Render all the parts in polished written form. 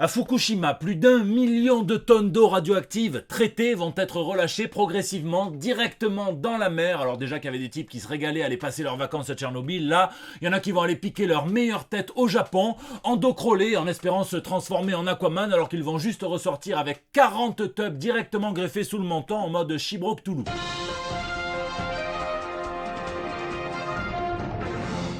À Fukushima, plus d'1 million de tonnes d'eau radioactive traitées vont être relâchées progressivement directement dans la mer. Alors déjà qu'il y avait des types qui se régalaient à aller passer leurs vacances à Tchernobyl, là, il y en a qui vont aller piquer leur meilleure tête au Japon, en dos crawlé, en espérant se transformer en Aquaman, alors qu'ils vont juste ressortir avec 40 tubs directement greffés sous le menton en mode Chibro Cthulhu.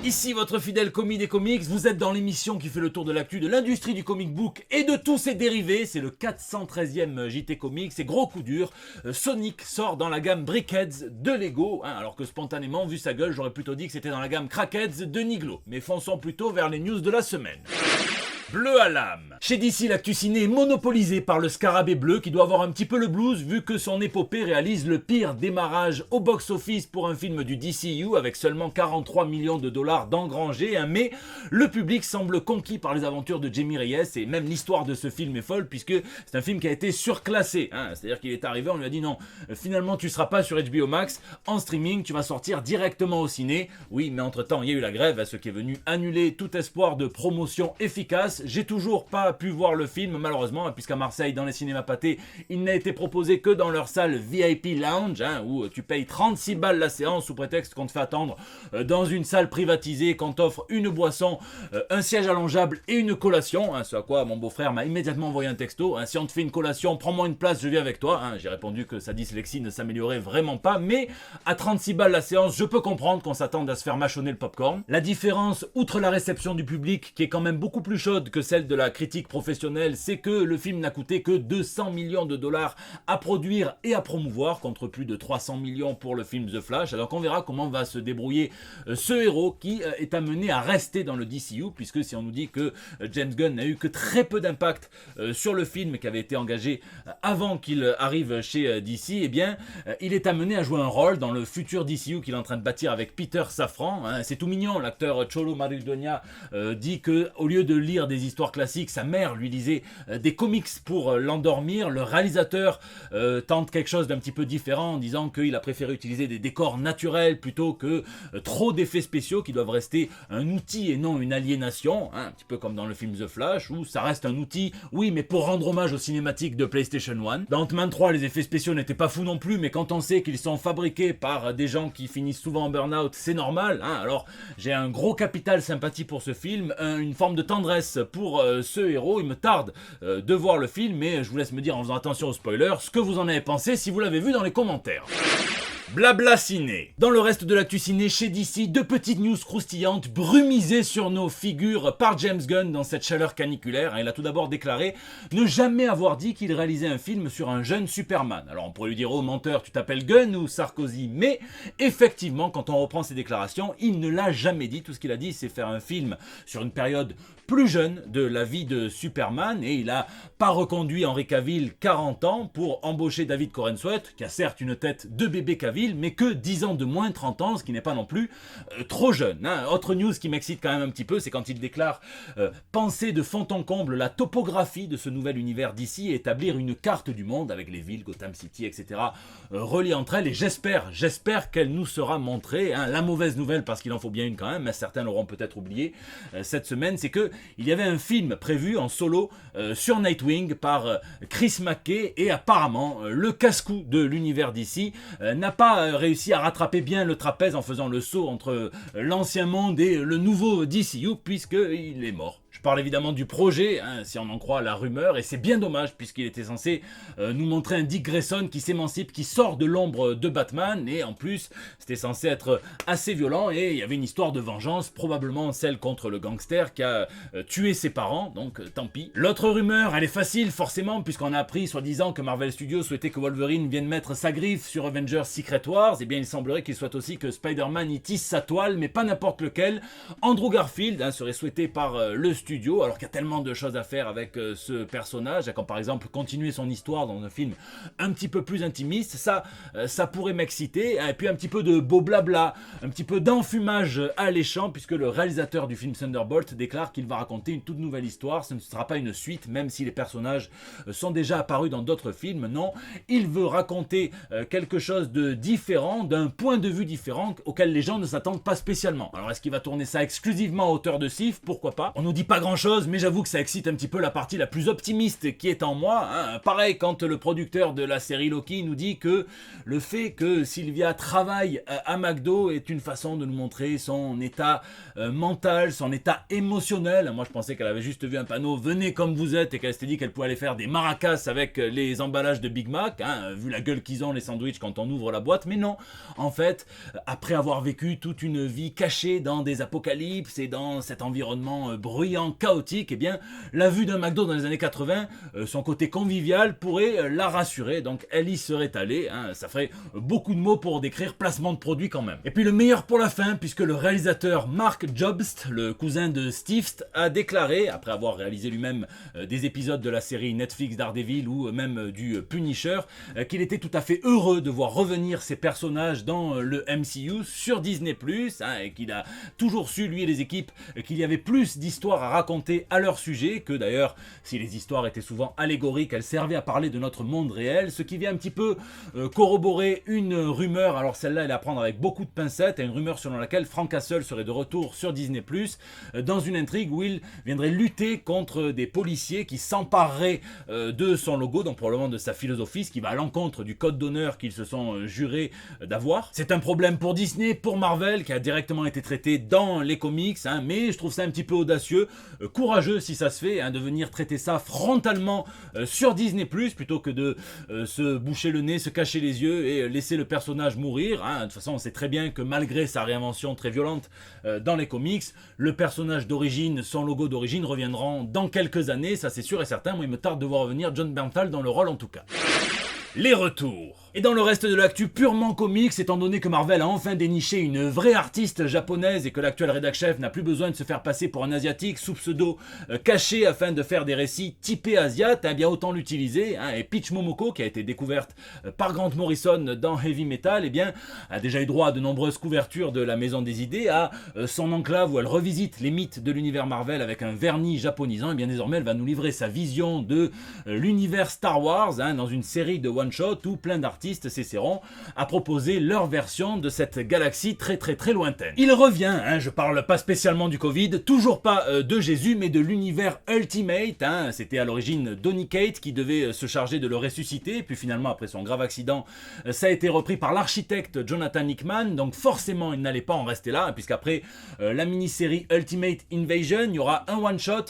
Ici votre fidèle commis des comics, vous êtes dans l'émission qui fait le tour de l'actu de l'industrie du comic book et de tous ses dérivés. C'est le 413e JT Comics, c'est gros coup dur. Sonic sort dans la gamme Brickheads de Lego, alors que spontanément, vu sa gueule, j'aurais plutôt dit que c'était dans la gamme Crackheads de Niglo. Mais fonçons plutôt vers les news de la semaine. Bleu à l'âme. Chez DC, l'actu ciné est monopolisé par le scarabée bleu qui doit avoir un petit peu le blues vu que son épopée réalise le pire démarrage au box-office pour un film du DCU avec seulement 43 millions de dollars d'engrangés. Mais le public semble conquis par les aventures de Jamie Reyes et même l'histoire de ce film est folle puisque c'est un film qui a été surclassé. C'est-à-dire qu'il est arrivé, on lui a dit non, finalement tu seras pas sur HBO Max, en streaming, tu vas sortir directement au ciné. Oui, mais entre-temps, il y a eu la grève, ce qui est venu annuler tout espoir de promotion efficace. J'ai toujours pas pu voir le film malheureusement puisqu'à Marseille dans les cinémas pâtés il n'a été proposé que dans leur salle VIP Lounge où tu payes 36 balles la séance sous prétexte qu'on te fait attendre dans une salle privatisée, qu'on t'offre une boisson, un siège allongeable et une collation, ce à quoi mon beau-frère m'a immédiatement envoyé un texto, si on te fait une collation prends-moi une place, je viens avec toi. J'ai répondu que sa dyslexie ne s'améliorait vraiment pas, mais à 36 balles la séance je peux comprendre qu'on s'attende à se faire mâchonner le popcorn. La différence, outre la réception du public qui est quand même beaucoup plus chaude que celle de la critique professionnelle, c'est que le film n'a coûté que 200 millions de dollars à produire et à promouvoir contre plus de 300 millions pour le film The Flash. Alors on verra comment va se débrouiller ce héros qui est amené à rester dans le DCU puisque si on nous dit que James Gunn n'a eu que très peu d'impact sur le film qui avait été engagé avant qu'il arrive chez DC, eh bien il est amené à jouer un rôle dans le futur DCU qu'il est en train de bâtir avec Peter Safran. C'est tout mignon, l'acteur Cholo Maridueña dit que au lieu de lire des histoires classiques, sa mère lui lisait des comics pour l'endormir. Le réalisateur tente quelque chose d'un petit peu différent en disant qu'il a préféré utiliser des décors naturels plutôt que trop d'effets spéciaux qui doivent rester un outil et non une aliénation, un petit peu comme dans le film The Flash où ça reste un outil, oui, mais pour rendre hommage aux cinématiques de PlayStation 1. Dans Ant-Man 3, les effets spéciaux n'étaient pas fous non plus, mais quand on sait qu'ils sont fabriqués par des gens qui finissent souvent en burn-out, c'est normal. Alors j'ai un gros capital sympathie pour ce film, une forme de tendresse pour ce héros. Il me tarde de voir le film, mais je vous laisse me dire en faisant attention aux spoilers ce que vous en avez pensé si vous l'avez vu dans les commentaires. Blabla ciné. Dans le reste de l'actu ciné chez DC, deux petites news croustillantes brumisées sur nos figures par James Gunn dans cette chaleur caniculaire. Il a tout d'abord déclaré ne jamais avoir dit qu'il réalisait un film sur un jeune Superman. Alors on pourrait lui dire oh menteur, tu t'appelles Gunn ou Sarkozy, mais effectivement quand on reprend ses déclarations, il ne l'a jamais dit. Tout ce qu'il a dit c'est faire un film sur une période plus jeune de la vie de Superman et il a pas reconduit Henry Cavill 40 ans pour embaucher David Corenswet qui a certes une tête de bébé Cavill mais que 10 ans de moins, 30 ans, ce qui n'est pas non plus trop jeune. Autre news qui m'excite quand même un petit peu, c'est quand il déclare penser de fond en comble la topographie de ce nouvel univers d'ici et établir une carte du monde avec les villes, Gotham City, etc. reliées entre elles et j'espère qu'elle nous sera montrée. La mauvaise nouvelle, parce qu'il en faut bien une quand même, mais certains l'auront peut-être oublié cette semaine, c'est que il y avait un film prévu en solo sur Nightwing par Chris McKay et apparemment le casse-cou de l'univers d'ici n'a pas réussi à rattraper bien le trapèze en faisant le saut entre l'ancien monde et le nouveau DCU puisqu'il est mort. Je parle évidemment du projet, si on en croit la rumeur, et c'est bien dommage puisqu'il était censé nous montrer un Dick Grayson qui s'émancipe, qui sort de l'ombre de Batman, et en plus c'était censé être assez violent, et il y avait une histoire de vengeance, probablement celle contre le gangster qui a tué ses parents, donc tant pis. L'autre rumeur, elle est facile forcément, puisqu'on a appris soi-disant que Marvel Studios souhaitait que Wolverine vienne mettre sa griffe sur Avengers Secret Wars, et bien il semblerait qu'il souhaite aussi que Spider-Man y tisse sa toile, mais pas n'importe lequel. Andrew Garfield serait souhaité par le studio, alors qu'il y a tellement de choses à faire avec ce personnage, comme par exemple continuer son histoire dans un film un petit peu plus intimiste, ça pourrait m'exciter, et puis un petit peu de beau blabla, un petit peu d'enfumage alléchant, puisque le réalisateur du film Thunderbolt déclare qu'il va raconter une toute nouvelle histoire, ce ne sera pas une suite, même si les personnages sont déjà apparus dans d'autres films, non, il veut raconter quelque chose de différent, d'un point de vue différent, auquel les gens ne s'attendent pas spécialement. Alors est-ce qu'il va tourner ça exclusivement à hauteur de Sif? Pourquoi pas? On nous dit pas pas grand chose, mais j'avoue que ça excite un petit peu la partie la plus optimiste qui est en moi. Hein. Pareil quand le producteur de la série Loki nous dit que le fait que Sylvia travaille à McDo est une façon de nous montrer son état mental, son état émotionnel. Moi je pensais qu'elle avait juste vu un panneau venez comme vous êtes et qu'elle s'était dit qu'elle pouvait aller faire des maracas avec les emballages de Big Mac, hein, vu la gueule qu'ils ont les sandwichs quand on ouvre la boîte, mais non, en fait, après avoir vécu toute une vie cachée dans des apocalypses et dans cet environnement bruyant, chaotique, eh bien la vue d'un McDo dans les années 80, son côté convivial pourrait la rassurer, donc elle y serait allée, hein, ça ferait beaucoup de mots pour décrire placement de produit quand même. Et puis le meilleur pour la fin, puisque le réalisateur Mark Jobst, le cousin de Steve, a déclaré, après avoir réalisé lui-même des épisodes de la série Netflix Daredevil ou même du Punisher, qu'il était tout à fait heureux de voir revenir ces personnages dans le MCU sur Disney+, hein, et qu'il a toujours su, lui et les équipes, qu'il y avait plus d'histoires à raconter à leur sujet, que d'ailleurs, si les histoires étaient souvent allégoriques, elles servaient à parler de notre monde réel, ce qui vient un petit peu corroborer une rumeur, alors celle-là elle est à prendre avec beaucoup de pincettes, une rumeur selon laquelle Frank Castle serait de retour sur Disney+, dans une intrigue où il viendrait lutter contre des policiers qui s'empareraient de son logo, donc probablement de sa philosophie, ce qui va à l'encontre du code d'honneur qu'ils se sont jurés d'avoir. C'est un problème pour Disney, pour Marvel, qui a directement été traité dans les comics, hein, mais je trouve ça un petit peu audacieux, courageux si ça se fait, hein, de venir traiter ça frontalement sur Disney+, plutôt que de se boucher le nez, se cacher les yeux et laisser le personnage mourir. Hein. De toute façon, on sait très bien que malgré sa réinvention très violente dans les comics, le personnage d'origine, son logo d'origine reviendront dans quelques années, ça c'est sûr et certain. Moi il me tarde de voir revenir John Bernthal dans le rôle en tout cas. Les retours. Et dans le reste de l'actu purement comics, étant donné que Marvel a enfin déniché une vraie artiste japonaise et que l'actuel rédac chef n'a plus besoin de se faire passer pour un asiatique sous pseudo caché afin de faire des récits typés asiates, eh bien autant l'utiliser. Hein, et Peach Momoko, qui a été découverte par Grant Morrison dans Heavy Metal, eh bien a déjà eu droit à de nombreuses couvertures de la Maison des Idées, à son enclave où elle revisite les mythes de l'univers Marvel avec un vernis japonisant. Et bien désormais elle va nous livrer sa vision de l'univers Star Wars, hein, dans une série de one-shot où plein d'artistes s'essaieront à proposer leur version de cette galaxie très très très lointaine. Il revient, hein, je parle pas spécialement du Covid, toujours pas de Jésus, mais de l'univers Ultimate. Hein. C'était à l'origine Donny Cates qui devait se charger de le ressusciter, puis finalement après son grave accident, ça a été repris par l'architecte Jonathan Hickman, donc forcément il n'allait pas en rester là, puisqu'après la mini-série Ultimate Invasion, il y aura un one-shot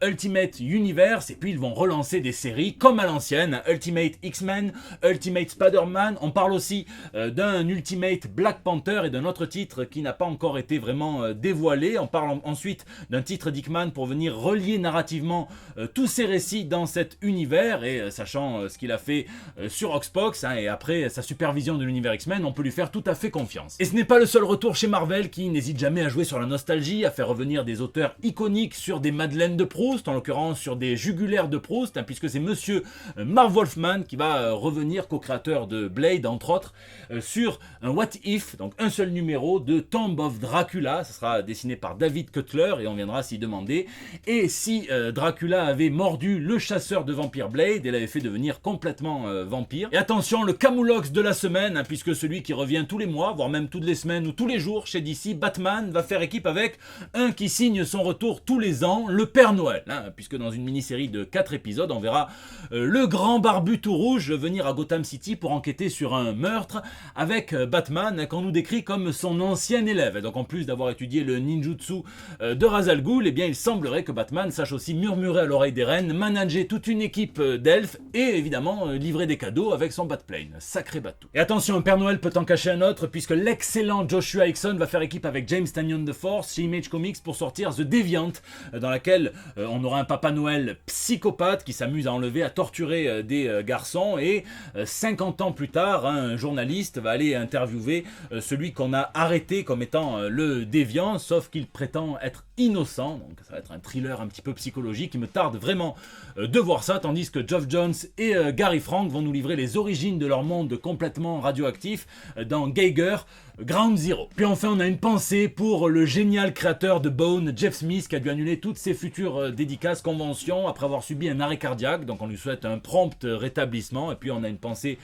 Ultimate Universe, et puis ils vont relancer des séries comme à l'ancienne, Ultimate X-Men, Ultimate Spider-Man, on parle aussi d'un Ultimate Black Panther et d'un autre titre qui n'a pas encore été vraiment dévoilé. On parle ensuite d'un titre d'Hickman pour venir relier narrativement tous ces récits dans cet univers, et sachant ce qu'il a fait sur Oxbox, hein, et après sa supervision de l'univers X-Men, on peut lui faire tout à fait confiance. Et ce n'est pas le seul retour chez Marvel qui n'hésite jamais à jouer sur la nostalgie, à faire revenir des auteurs iconiques sur des Madeleines de Proust, en l'occurrence sur des Jugulaires de Proust, hein, puisque c'est monsieur Marv Wolfman qui va revenir, co-créateur de Blade entre autres, sur un What If, donc un seul numéro de Tomb of Dracula. Ça sera dessiné par David Cutler et on viendra s'y demander. Et si Dracula avait mordu le chasseur de vampires Blade et l'avait fait devenir complètement vampire. Et attention, le Camoulox de la semaine, hein, puisque celui qui revient tous les mois, voire même toutes les semaines ou tous les jours chez DC, Batman, va faire équipe avec un qui signe son retour tous les ans, le Père Noël. Hein, puisque dans une mini-série de 4 épisodes, on verra le grand barbu tout rouge venir à Gotham City pour enquêter sur un meurtre avec Batman, qu'on nous décrit comme son ancien élève. Et donc en plus d'avoir étudié le ninjutsu de Ra's al Ghul, eh bien il semblerait que Batman sache aussi murmurer à l'oreille des reines, manager toute une équipe d'elfes et évidemment livrer des cadeaux avec son Batplane. Sacré bateau. Et attention, un Père Noël peut en cacher un autre, puisque l'excellent Joshua Hickson va faire équipe avec James Tynion de Force chez Image Comics pour sortir The Deviant, dans laquelle on aura un Papa Noël psychopathe qui s'amuse à enlever, à torturer des garçons, et 50 ans plus tard, un journaliste va aller interviewer celui qu'on a arrêté comme étant le déviant, sauf qu'il prétend être innocent. Donc ça va être un thriller un petit peu psychologique. Il me tarde vraiment de voir ça, tandis que Geoff Johns et Gary Frank vont nous livrer les origines de leur monde complètement radioactif dans Geiger, Ground Zero. Puis enfin, on a une pensée pour le génial créateur de Bone, Jeff Smith, qui a dû annuler toutes ses futures dédicaces, conventions, après avoir subi un arrêt cardiaque. Donc on lui souhaite un prompt rétablissement. Et puis on a une pensée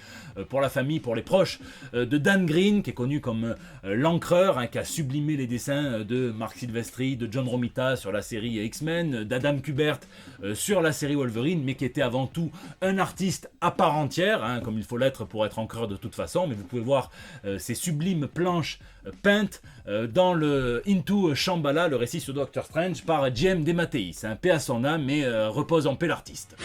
pour la famille, pour les proches de Dan Green, qui est connu comme l'encreur, hein, qui a sublimé les dessins de Marc Silvestri, de John Romita sur la série X-Men, d'Adam Kubert sur la série Wolverine, mais qui était avant tout un artiste à part entière, hein, comme il faut l'être pour être encreur de toute façon. Mais vous pouvez voir ces sublimes planches peintes dans le Into Shambhala, le récit sur Doctor Strange par J.M. DeMatteis. Un paix à son âme, mais repose en paix l'artiste.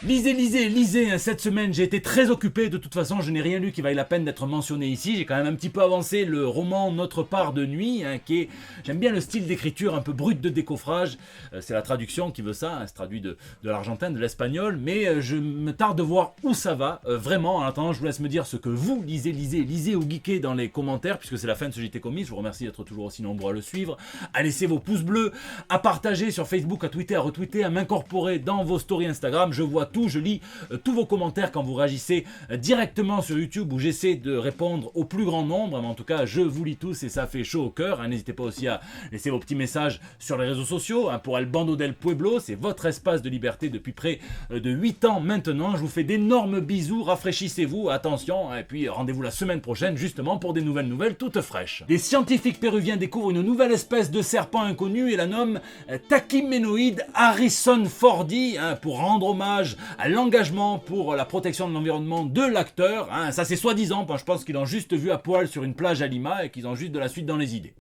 Lisez, hein, cette semaine j'ai été très occupé, de toute façon je n'ai rien lu qui vaille la peine d'être mentionné ici. J'ai quand même un petit peu avancé le roman Notre part de nuit, hein, qui est, j'aime bien le style d'écriture un peu brut de décoffrage, c'est la traduction qui veut ça, hein, c'est traduit de l'argentin, de l'espagnol, mais je me tarde de voir où ça va, vraiment. En attendant, je vous laisse me dire ce que vous lisez ou geekez dans les commentaires, puisque c'est la fin de ce JT Comics. Je vous remercie d'être toujours aussi nombreux à le suivre, à laisser vos pouces bleus, à partager sur Facebook, à tweeter, à retweeter, à m'incorporer dans vos stories Instagram. Je vois tout, je lis tous vos commentaires quand vous réagissez directement sur YouTube, où j'essaie de répondre au plus grand nombre, mais en tout cas je vous lis tous et ça fait chaud au cœur, hein. N'hésitez pas aussi à laisser vos petits messages sur les réseaux sociaux, hein, pour El Bando del Pueblo, c'est votre espace de liberté depuis près de 8 ans maintenant. Je vous fais d'énormes bisous, rafraîchissez-vous, attention, et puis rendez-vous la semaine prochaine justement pour des nouvelles toutes fraîches. Des scientifiques péruviens découvrent une nouvelle espèce de serpent inconnu et la nomment Tachymenoid harrisonfordi, hein, pour rendre hommage à l'engagement pour la protection de l'environnement de l'acteur, hein. Ça c'est soi-disant, je pense qu'ils l'ont juste vu à poil sur une plage à Lima et qu'ils ont juste de la suite dans les idées.